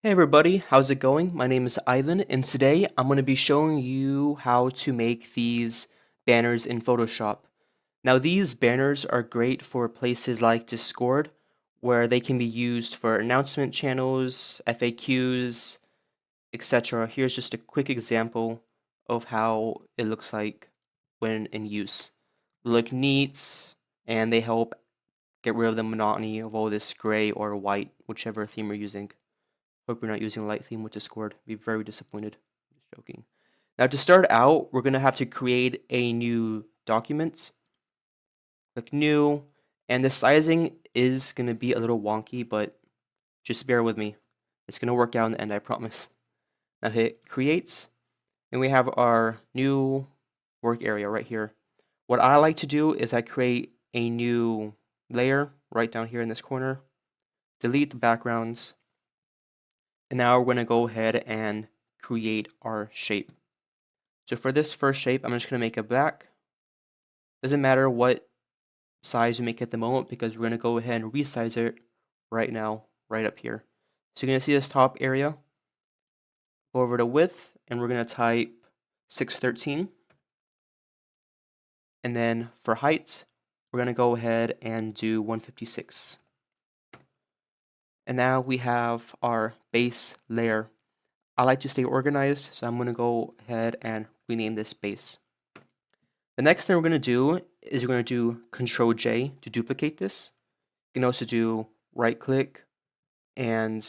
Hey everybody, how's it going? My name is Ivan, and today I'm going to be showing you how to make these banners in Photoshop. Now, these banners are great for places like Discord, where they can be used for announcement channels, FAQs, etc. Here's just a quick example of how it looks like when in use. They look neat, and they help get rid of the monotony of all this gray or white, whichever theme you're using. Hope you're not using a light theme with Discord. Be very disappointed. Just joking. Now to start out, we're gonna have to create a new document. Click new, and the sizing is gonna be a little wonky, but just bear with me. It's gonna work out in the end, I promise. Now hit create, and we have our new work area right here. What I like to do is I create a new layer right down here in this corner, delete the backgrounds, and now we're going to go ahead and create our shape. So for this first shape, I'm just going to make it black. Doesn't matter what size you make at the moment because we're going to go ahead and resize it right now, right up here. So you're going to see this top area. Go over to width, and we're going to type 613. And then for height, we're going to go ahead and do 156. And now we have our base layer. I like to stay organized, so I'm going to go ahead and rename this base. The next thing we're going to do is we're going to do Control J to duplicate this. You can also do right click and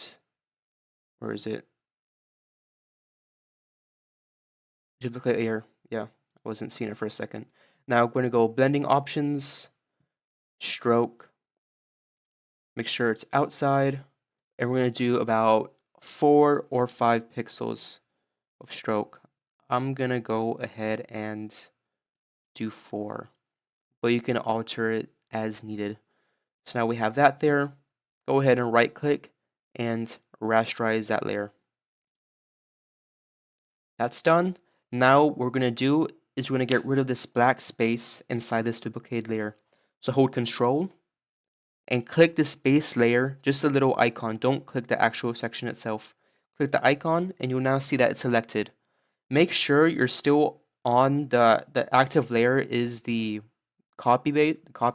where is it? Duplicate layer. Yeah, I wasn't seeing it for a second. Now we're going to go blending options, stroke, make sure it's outside, and we're going to do about 4 or 5 pixels of stroke. I'm going to go ahead and do 4, but you can alter it as needed. So now we have that there. Go ahead and right click and rasterize that layer. That's done. Now what we're going to do is we're going to get rid of this black space inside this duplicated layer. So hold Control and click this base layer, just a little icon. Don't click the actual section itself. Click the icon and you'll now see that it's selected. Make sure you're still on the active layer is the copy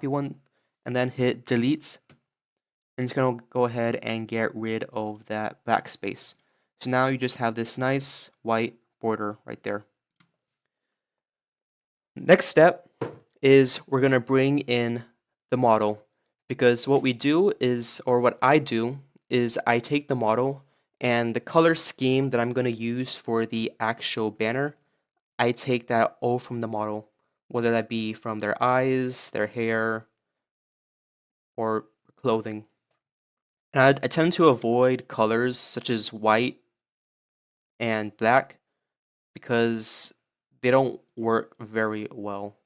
one, and then hit delete. And it's going to go ahead and get rid of that black space. So now you just have this nice white border right there. Next step is we're going to bring in the model, because what we do is, or what I do, is I take the model and the color scheme that I'm going to use for the actual banner, I take that all from the model, whether that be from their eyes, their hair, or clothing. And I tend to avoid colors such as white and black because they don't work very well.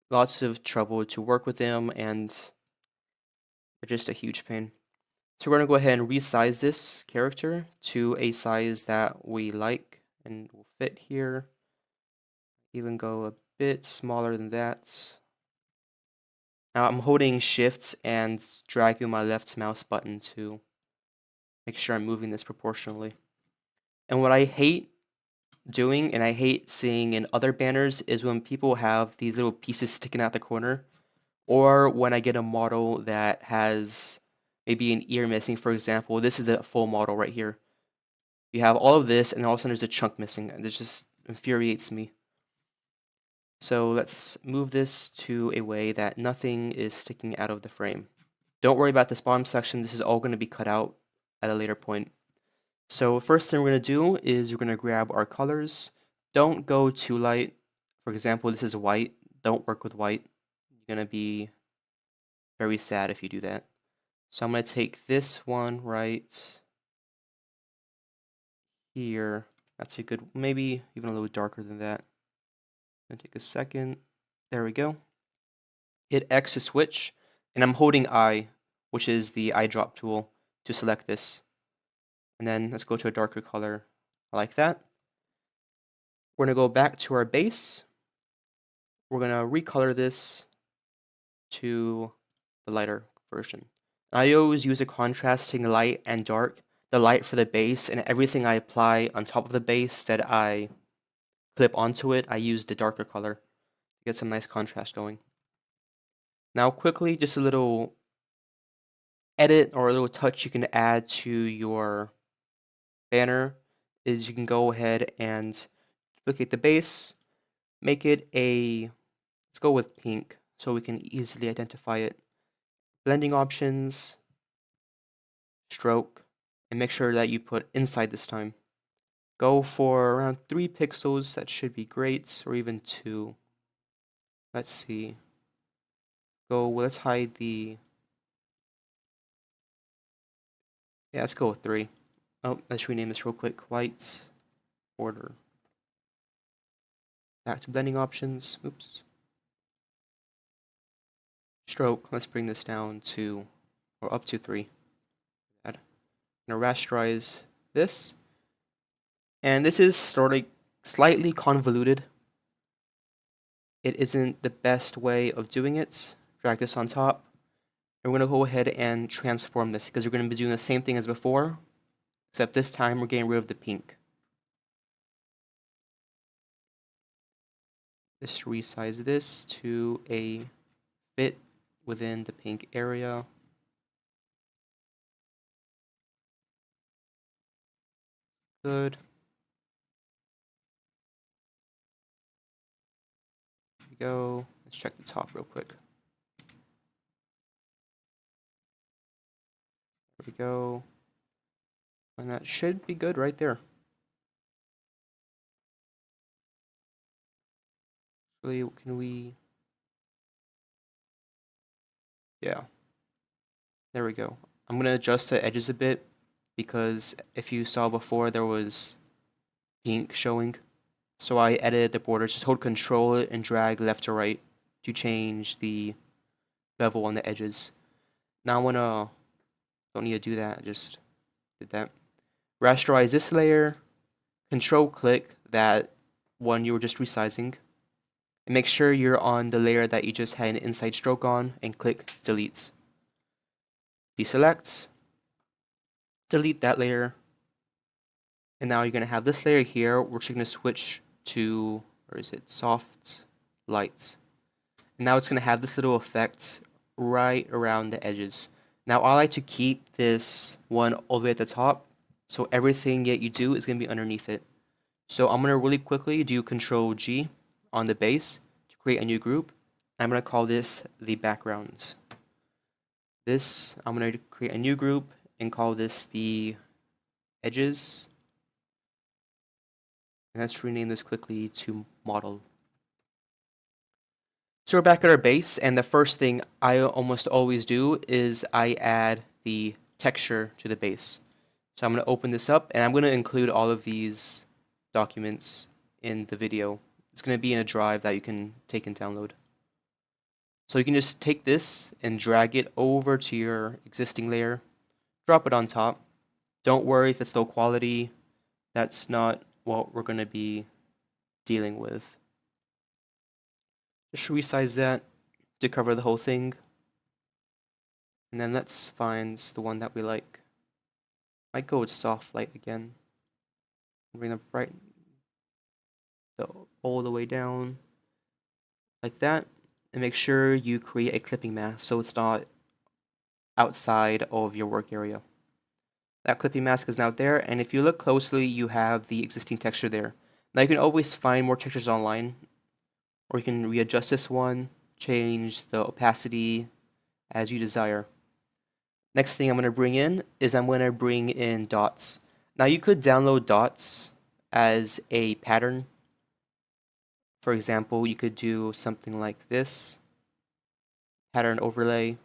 Lots of trouble to work with them, and they're just a huge pain. So we're going to go ahead and resize this character to a size that we like and will fit here. Even go a bit smaller than that. Now I'm holding shifts and dragging my left mouse button to make sure I'm moving this proportionally. And what I hate doing, and I hate seeing in other banners, is when people have these little pieces sticking out the corner, or when I get a model that has maybe an ear missing. For example, this is a full model right here. You have all of this, and all of a sudden there's a chunk missing, and this just infuriates me. So let's move this to a way that nothing is sticking out of the frame. Don't worry about this bottom section, this is all going to be cut out at a later point. So first thing we're going to do is we're going to grab our colors. Don't go too light. For example, this is white. Don't work with white. You're going to be very sad if you do that. So I'm going to take this one right here. That's a good, maybe even a little darker than that. I'm going to take a second. There we go. Hit X to switch, and I'm holding I, which is the eyedrop tool, to select this. And then let's go to a darker color like that. We're going to go back to our base. We're going to recolor this to the lighter version. I always use a contrasting light and dark the light for the base, and everything I apply on top of the base that I clip onto it, I use the darker color to get some nice contrast going. Now quickly, just a little edit or a little touch you can add to your banner is you can go ahead and duplicate the base, make it let's go with pink so we can easily identify it. Blending options, stroke, and make sure that you put inside this time. Go for around 3 pixels, that should be great, or even 2. Let's see. Let's hide yeah, let's go with 3. Oh, let's rename this real quick. White border. Back to blending options. Oops. Stroke. Let's bring this down to, or up to 3. I'm gonna rasterize this. And this is sort of slightly convoluted. It isn't the best way of doing it. Drag this on top. And we're gonna go ahead and transform this because we're gonna be doing the same thing as before, except this time we're getting rid of the pink. Just resize this to a fit within the pink area. Good. There we go. Let's check the top real quick. There we go. And that should be good right there. Really, can we? Yeah. There we go. I'm gonna adjust the edges a bit because if you saw before there was pink showing. So I edited the border. Just hold Control and drag left to right to change the bevel on the edges. Now I wanna, don't need to do that, I just did that. Rasterize this layer, Control click that one you were just resizing, and make sure you're on the layer that you just had an inside stroke on, and click Delete. Deselect, delete that layer, and now you're gonna have this layer here, which you're gonna switch to, or is it soft light? And now it's gonna have this little effect right around the edges. Now I like to keep this one all the way at the top, so everything that you do is gonna be underneath it. So I'm gonna really quickly do Control G on the base to create a new group. I'm gonna call this the backgrounds. I'm gonna create a new group and call this the edges. And let's rename this quickly to model. So we're back at our base, and the first thing I almost always do is I add the texture to the base. So I'm going to open this up, and I'm going to include all of these documents in the video. It's going to be in a drive that you can take and download. So you can just take this and drag it over to your existing layer, drop it on top. Don't worry if it's low quality, that's not what we're going to be dealing with. Just resize that to cover the whole thing. And then let's find the one that we like. Might go with soft light again. Bring all the way down like that. And make sure you create a clipping mask so it's not outside of your work area. That clipping mask is now there, and if you look closely, you have the existing texture there. Now you can always find more textures online, or you can readjust this one, change the opacity as you desire. Next thing I'm going to bring in is I'm going to bring in dots. Now you could download dots as a pattern. For example, you could do something like this, pattern overlay,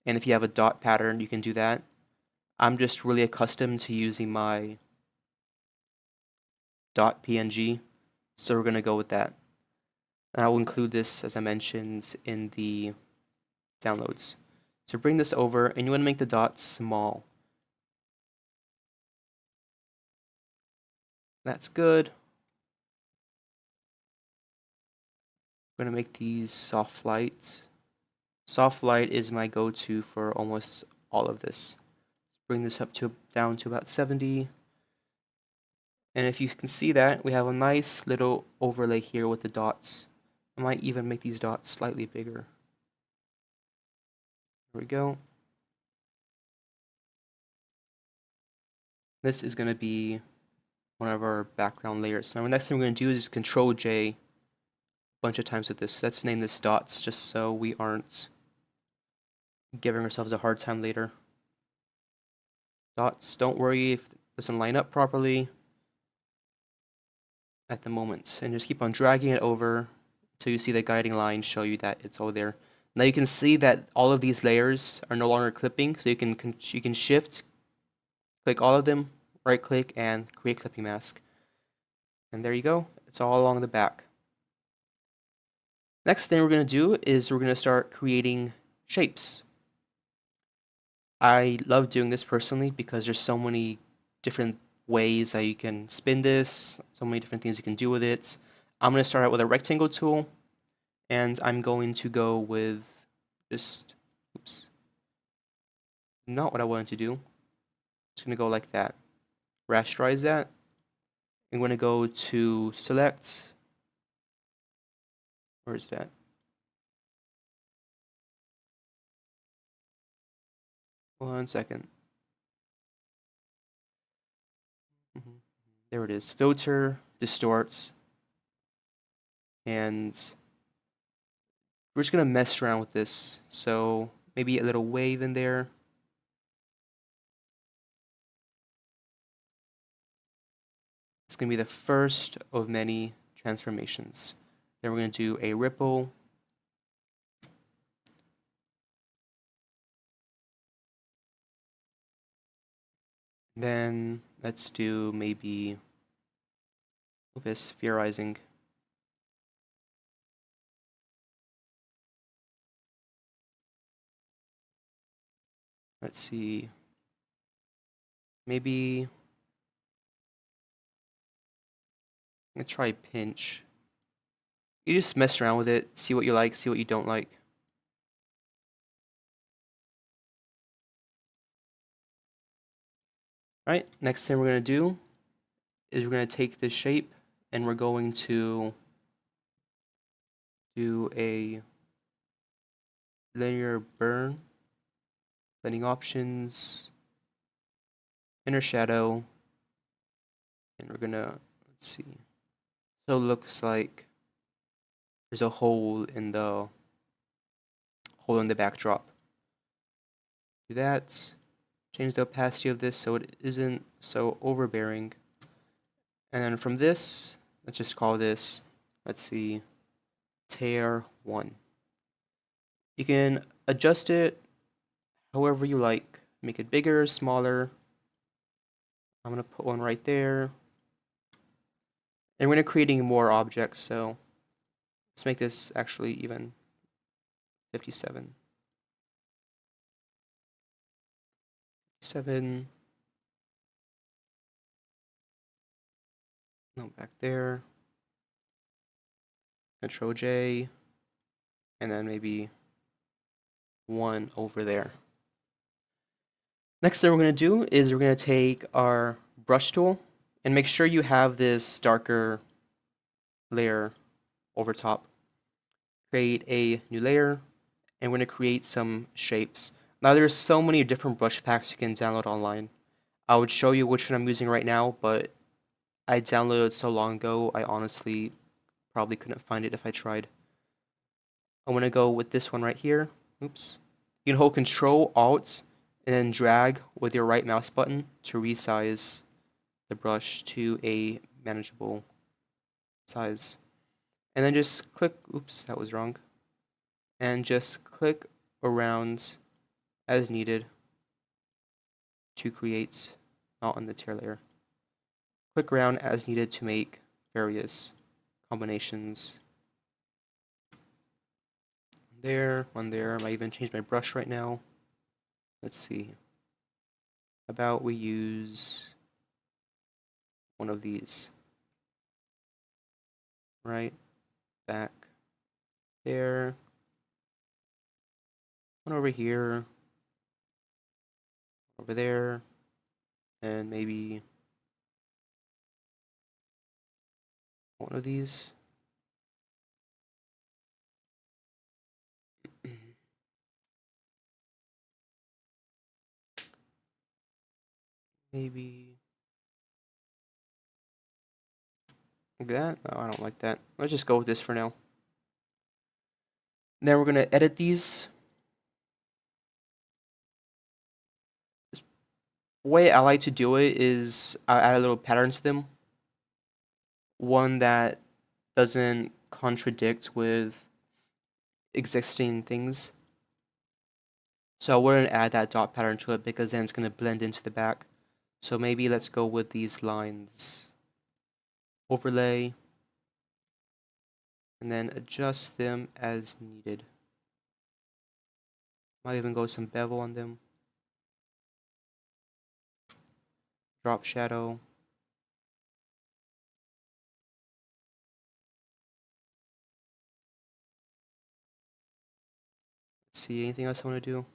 and if you have a dot pattern, you can do that. I'm just really accustomed to using my .png, so we're going to go with that. And I will include this, as I mentioned, in the downloads. So bring this over, and you want to make the dots small. That's good. I'm going to make these soft light. Soft light is my go-to for almost all of this. bring this up to down to about 70. And if you can see that, we have a nice little overlay here with the dots. I might even make these dots slightly bigger. There we go. This is going to be one of our background layers. Now the next thing we're going to do is Control J a bunch of times with this. Let's name this dots just so we aren't giving ourselves a hard time later. Dots, don't worry if it doesn't line up properly at the moment. And just keep on dragging it over until you see the guiding line show you that it's all there. Now you can see that all of these layers are no longer clipping, so you can shift, click all of them, right click, and create clipping mask. And there you go, it's all along the back. Next thing we're going to do is we're going to start creating shapes. I love doing this personally because there's so many different ways that you can spin this, so many different things you can do with it. I'm going to start out with a rectangle tool, and I'm going to go with just, oops, not what I wanted to do. Just going to go like that. Rasterize that. I'm going to go to select. Where is that? One second. There it is. Filter, distorts, and we're just going to mess around with this. So maybe a little wave in there. It's going to be the first of many transformations. Then we're going to do a ripple. Then let's do maybe this spherizing. Let's see. Maybe I'm going to try pinch. You just mess around with it, see what you like, see what you don't like. Alright, next thing we're going to do is we're going to take this shape and we're going to do a linear burn, blending options, inner shadow, and we're going to, let's see. So it looks like there's a hole in the backdrop. Do that. Change the opacity of this so it isn't so overbearing. And then from this, let's just call this, let's see, tear 1. You can adjust it however you like. Make it bigger, smaller. I'm going to put one right there. And we're going to creating more objects, so let's make this actually even 57. 7. No, back there. Control J. And then maybe 1 over there. Next thing we're going to do is we're going to take our brush tool and make sure you have this darker layer over top. Create a new layer, and we're going to create some shapes. Now there's so many different brush packs you can download online. I would show you which one I'm using right now, but I downloaded it so long ago, I honestly probably couldn't find it if I tried. I'm going to go with this one right here. Oops. You can hold Control Alt and then drag with your right mouse button to resize the brush to a manageable size. And then just click, oops, that was wrong. And just click around as needed to create, not on the tear layer. Click around as needed to make various combinations. There, one there. I might even change my brush right now. Let's see. How about we use one of these. Right, back, there. One over here. over there, and maybe one of these. Maybe like that. No, I don't like that. Let's just go with this for now. Then we're gonna edit these. The way I like to do it is I add a little pattern to them. One that doesn't contradict with existing things. So I wouldn't add that dot pattern to it because then it's gonna blend into the back. So maybe let's go with these lines. Overlay. And then adjust them as needed. Might even go some bevel on them. Drop shadow. Let's see, anything else I want to do?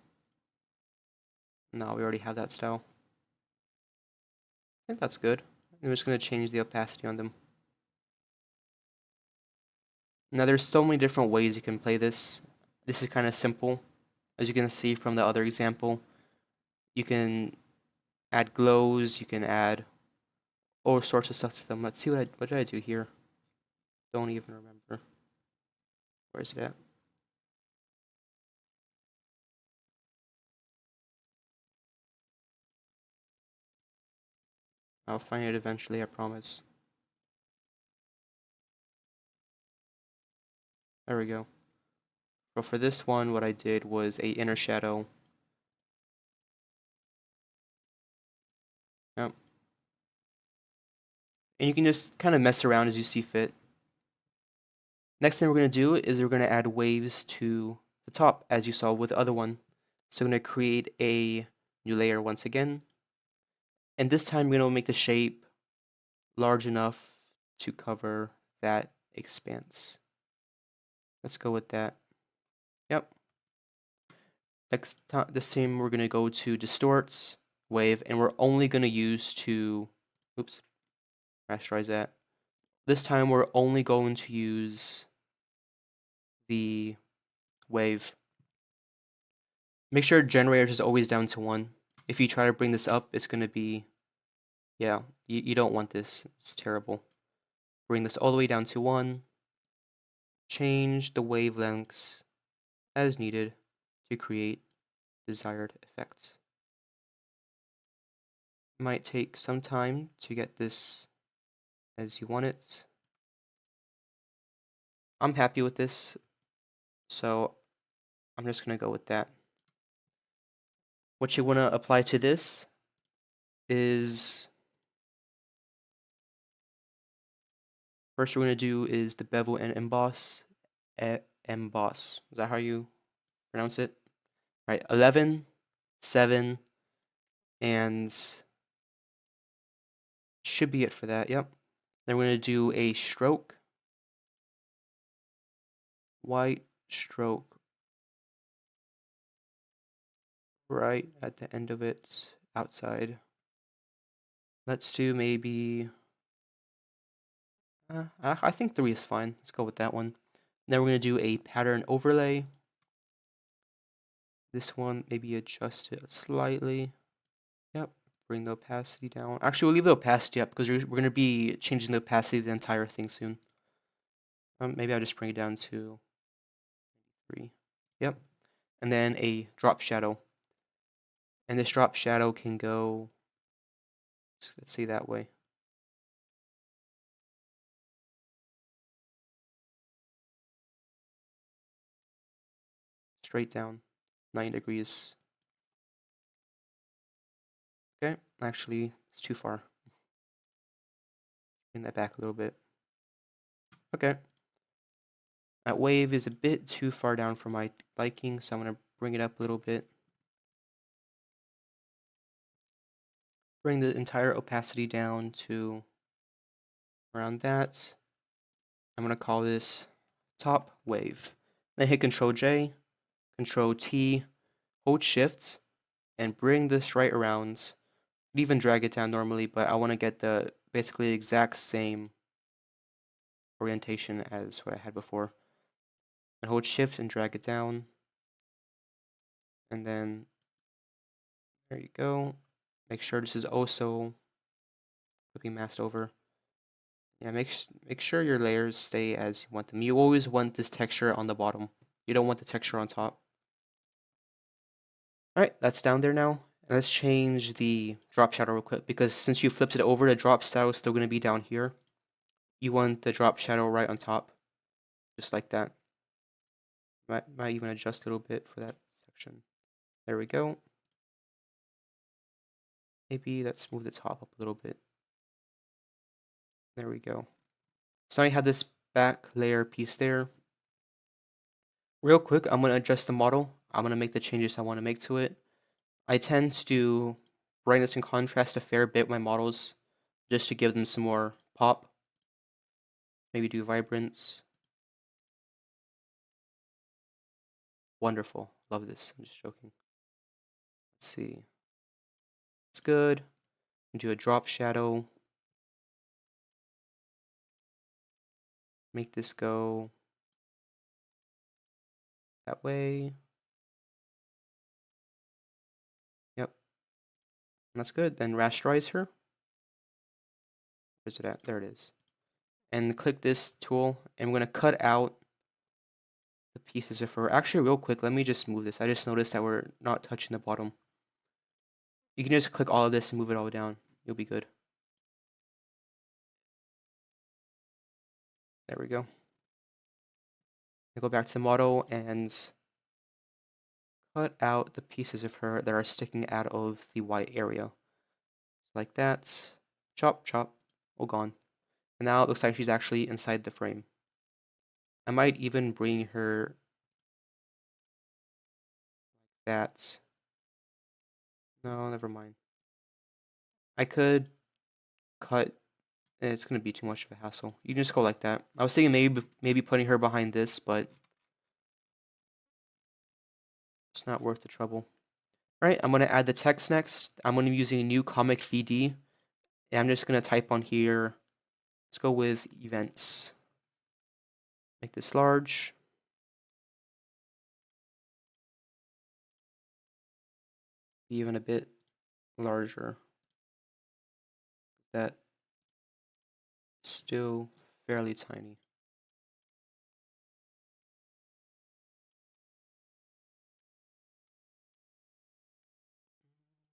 No, we already have that style. I think that's good. I'm just going to change the opacity on them. Now there's so many different ways you can play this. This is kind of simple. As you can see from the other example, you can add glows, you can add all sorts of stuff to them. Let's see what did I do here? Don't even remember. Where is it at? I'll find it eventually, I promise. There we go. But for this one, what I did was a inner shadow. Yep. And you can just kind of mess around as you see fit. Next thing we're going to do is we're going to add waves to the top, as you saw with the other one. So I'm going to create a new layer once again. And this time we're going to make the shape large enough to cover that expanse. Let's go with that. Yep. This time we're going to go to distorts, wave, and we're only going to use rasterize that. This time we're only going to use the wave. Make sure generator is always down to 1. If you try to bring this up, it's going to be, yeah, you don't want this. It's terrible. Bring this all the way down to 1. Change the wavelengths as needed to create desired effects. Might take some time to get this as you want it. I'm happy with this, so I'm just going to go with that. What you want to apply to this is, first we're going to do is the bevel and emboss. Emboss. Is that how you pronounce it? Right, 11, 7, and should be it for that, yep. Then we're going to do a stroke. White stroke right at the end of it, outside. Let's do maybe, I think 3 is fine. Let's go with that one. Then we're going to do a pattern overlay. This one, maybe adjust it slightly. Yep, bring the opacity down. Actually, we'll leave the opacity up because we're going to be changing the opacity of the entire thing soon. Maybe I'll just bring it down to 3. Yep. And then a drop shadow. And this drop shadow can go, let's see, that way. Straight down, 9 degrees. Okay, actually, it's too far. Bring that back a little bit. Okay. That wave is a bit too far down for my liking, so I'm going to bring it up a little bit. Bring the entire opacity down to around that. I'm going to call this top wave. Then hit Control J, Control T, hold Shift, and bring this right around. I'd even drag it down normally, but I want to get the basically exact same orientation as what I had before. And hold shift and drag it down. And then there you go. Make sure this is also flipping masked over. Yeah, make sure your layers stay as you want them. You always want this texture on the bottom. You don't want the texture on top. Alright, that's down there now. Let's change the drop shadow real quick, because since you flipped it over, the drop shadow is still going to be down here. You want the drop shadow right on top, just like that. Might even adjust a little bit for that section. There we go. Maybe let's move the top up a little bit. There we go. So now you have this back layer piece there. Real quick, I'm going to adjust the model. I'm going to make the changes I want to make to it. I tend to do brightness and contrast a fair bit with my models, just to give them some more pop. Maybe do vibrance. Wonderful. Love this. I'm just joking. Let's see. It's good. Do a drop shadow. Make this go that way. Yep. That's good. Then rasterize her. Where's it at? There it is. And click this tool, and we're going to cut out the pieces of her. Actually, real quick, let me just move this. I just noticed that we're not touching the bottom. You can just click all of this and move it all down. You'll be good. There we go. I go back to the model and cut out the pieces of her that are sticking out of the white area. Like that. Chop, chop. All gone. And now it looks like she's actually inside the frame. I might even bring her like that. No, never mind. I could cut. It's gonna be too much of a hassle. You can just go like that. I was thinking maybe putting her behind this, but it's not worth the trouble. All right, I'm gonna add the text next. I'm gonna be using a new comic VD, and I'm just gonna type on here. Let's go with events. Make this large. Be even a bit larger. That still fairly tiny.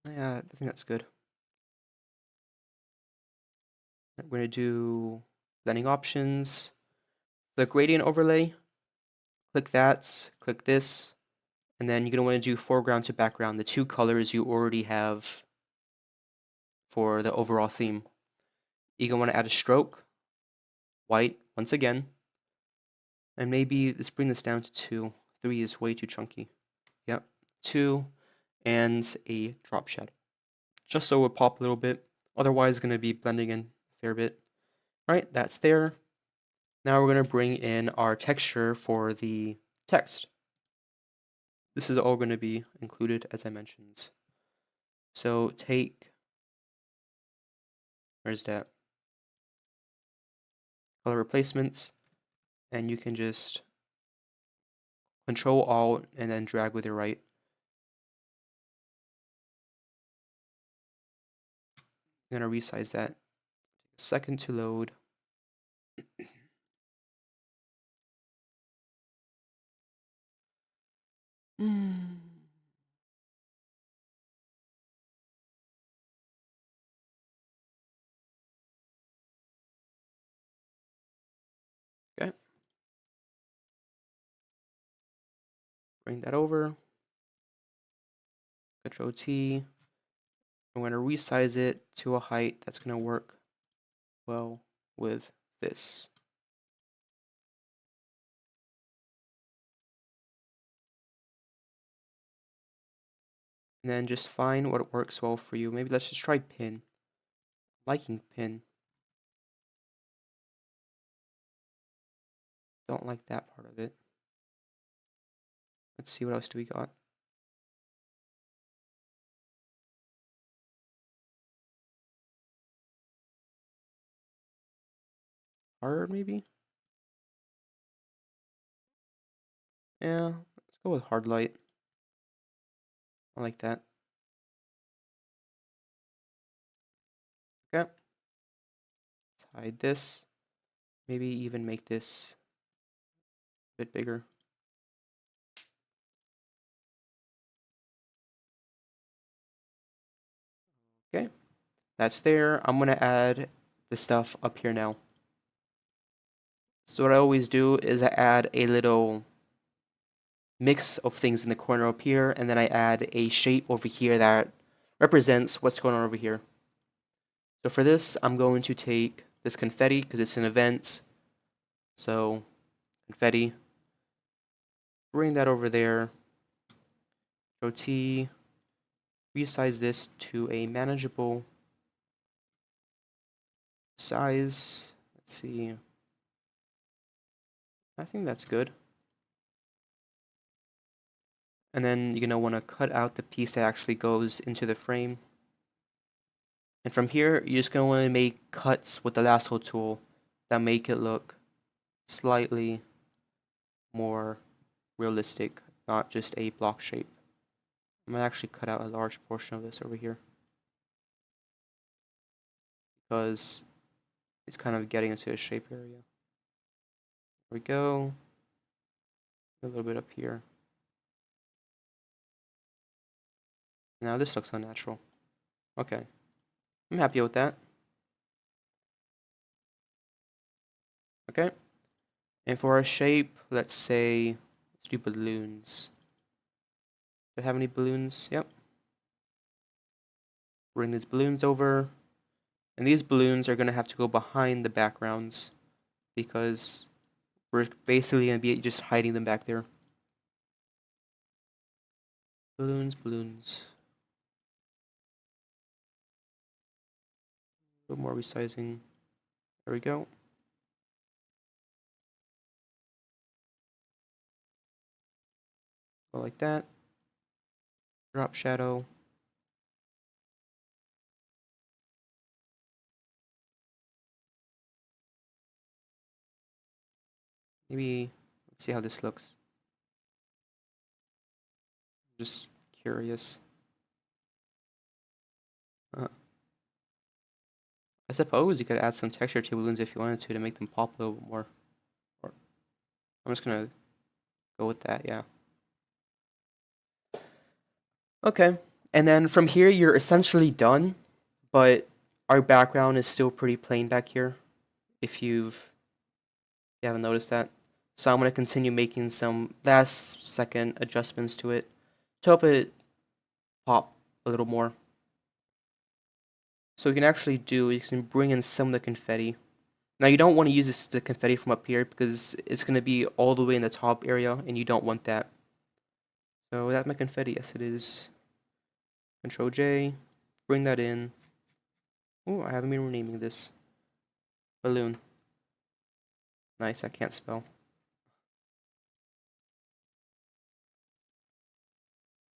Yeah, I think that's good. We're going to do blending options, the gradient overlay. Click that, click this, and then you're going to want to do foreground to background, the two colors you already have for the overall theme. You're going to want to add a stroke, white, once again, and maybe let's bring this down to 2. 3 is way too chunky. Yep, 2, and a drop shadow, just so it would pop a little bit. Otherwise, it's going to be blending in a fair bit. All right, that's there. Now we're going to bring in our texture for the text. This is all going to be included, as I mentioned. So take, where's that? Color replacements, and you can just Control Alt and then drag with your right. I'm going to resize that. Take a second to load. Okay. Bring that over. Control T. I'm going to resize it to a height that's going to work well with this. And then just find what works well for you. Maybe let's just try pin. Liking pin. Don't like that part of it. Let's see, what else do we got? hard, maybe? Yeah, let's go with hard light. I like that. Okay. Let's hide this. Maybe even make this a bit bigger. Okay. That's there. I'm gonna add the stuff up here now. So what I always do is I add a little mix of things in the corner up here, and then I add a shape over here that represents what's going on over here. So for this, I'm going to take this confetti because it's an event. So confetti, bring that over there. Control T, resize this to a manageable size. Let's see. I think that's good. And then you're gonna want to cut out the piece that actually goes into the frame. And from here, you're just gonna want to make cuts with the lasso tool that make it look slightly more realistic, not just a block shape. I'm gonna actually cut out a large portion of this over here because it's kind of getting into a shape area. There we go. A little bit up here. Now this looks unnatural. Okay. I'm happy with that. Okay. And for our shape, let's say, let's do balloons. Do I have any balloons? Yep. Bring these balloons over. And these balloons are going to have to go behind the backgrounds because we're basically going to be just hiding them back there. Balloons, balloons. A little more resizing. There we go. Go like that. Drop shadow. Maybe, let's see how this looks. Just curious. I suppose you could add some texture to balloons if you wanted to make them pop a little bit more. Or I'm just gonna go with that, yeah. Okay. And then from here, you're essentially done, but our background is still pretty plain back here, if you haven't noticed that. So I'm going to continue making some last second adjustments to it to help it pop a little more. So we can actually do, you can bring in some of the confetti. Now you don't want to use the confetti from up here because it's going to be all the way in the top area and you don't want that. So that's my confetti, yes it is. Control J, bring that in. Oh, I haven't been renaming this. Balloon. Nice, I can't spell.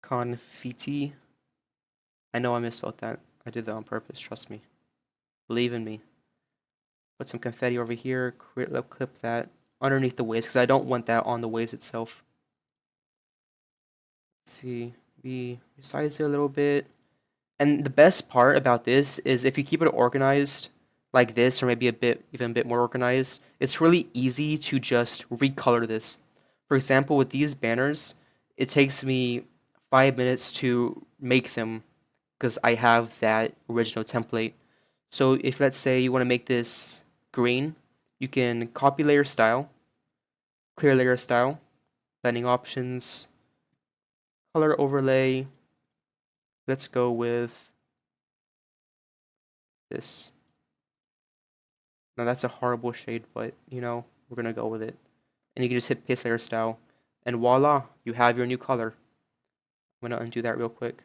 Confetti. I know I misspelled that. I did that on purpose, trust me. Believe in me. Put some confetti over here, clip that underneath the waves, because I don't want that on the waves itself. Let's see, we resize it a little bit. And the best part about this is if you keep it organized like this, or maybe even a bit more organized, it's really easy to just recolor this. For example, with these banners, it takes me 5 minutes to make them because I have that original template. So if let's say you want to make this green, you can copy layer style, clear layer style, blending options, color overlay. Let's go with this. Now that's a horrible shade, but you know, we're gonna go with it. And you can just hit paste layer style, and voila, you have your new color. I'm gonna undo that real quick.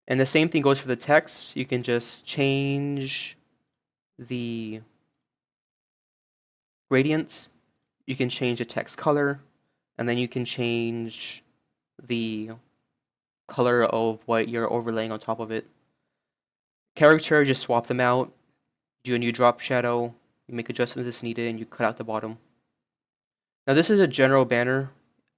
And the same thing goes for the text. You can just change the gradients. You can change the text color, and then you can change the color of what you're overlaying on top of it. Character, just swap them out. Do a new drop shadow. You make adjustments as needed, and you cut out the bottom. Now this is a general banner.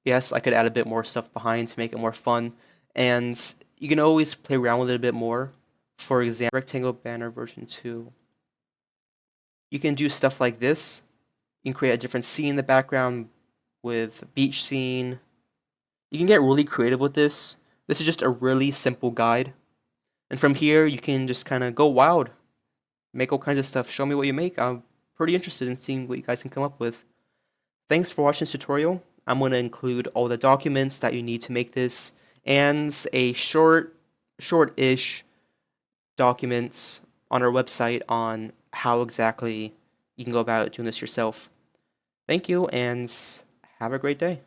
Yes, I could add a bit more stuff behind to make it more fun, and you can always play around with it a bit more. For example, rectangle banner version 2. You can do stuff like this. You can create a different scene in the background with beach scene. You can get really creative with this. This is just a really simple guide. And from here, you can just kind of go wild, make all kinds of stuff. Show me what you make. I'm pretty interested in seeing what you guys can come up with. Thanks for watching this tutorial. I'm going to include all the documents that you need to make this and a short-ish documents on our website on how exactly you can go about doing this yourself. Thank you and have a great day.